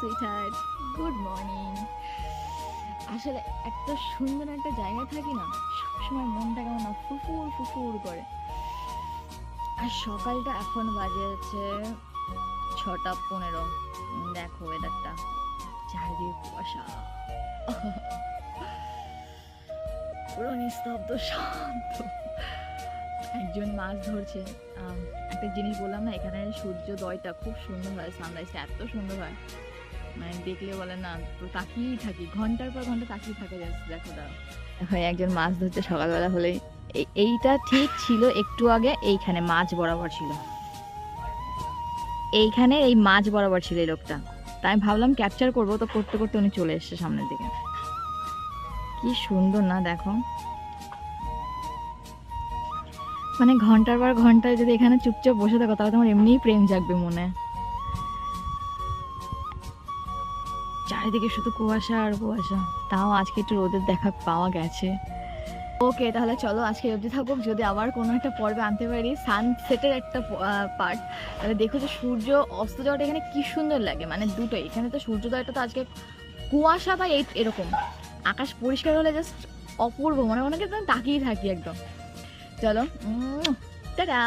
Sweet heart, good morning. আসলে এত সুন্দর একটা জায়গায় থাকি না, সবসময় মনটা কেমন না ফুফুর ফুফুর করে। আর সকালটা এখন বাজে হচ্ছে 6টা 15। দেখো ওয়েদারটা, চারিদিকে কুয়াশা, পুরো নিস্তব্ধ শান্ত। একজন মাছ ধরছে। একটা জিনিস বললাম না, এখানে সূর্যোদয়টা খুব সুন্দর হয়, সানরাইজটা এত সুন্দর হয়, মানে দেখলে বলে না তো তাকিয়েই থাকি, ঘন্টার পর ঘন্টা তাকিয়ে থাকা যাচ্ছে। দেখো দাও, এখন একজন মাছ ধরছে সকালবেলা হলেই। এইটা ঠিক ছিল একটু আগে, এইখানে মাছ বরাবর ছিল, এইখানে এই মাছ বরাবর ছিল এই লোকটা। তাই আমি ভাবলাম ক্যাপচার করবো, তো করতে করতে উনি চলে এসছে সামনের দিকে। কি সুন্দর না দেখো, মানে ঘন্টার পর ঘন্টায় যদি এখানে চুপচাপ বসে থাকো তাহলে তোমার এমনিই প্রেম জাগবে মনে। চারিদিকে শুধু কুয়াশা আর কুয়াশা, তাও আজকে একটু রোদের দেখা পাওয়া গেছে। ওকে, তাহলে চলো আজকে অবধি থাকুক, যদি আবার কোনো একটা পর্বে আনতে পারি সানসেটের একটা পার্ট, তাহলে দেখো যে সূর্য অস্ত যাওয়াটা এখানে কি সুন্দর লাগে। মানে দুটোই, এখানে তো সূর্যোদয়টা তো আজকে কুয়াশা বা এরকম, আকাশ পরিষ্কার হলে জাস্ট অপূর্ব, মনে মনে তাকিয়ে থাকি একদম। চলো, টাটা।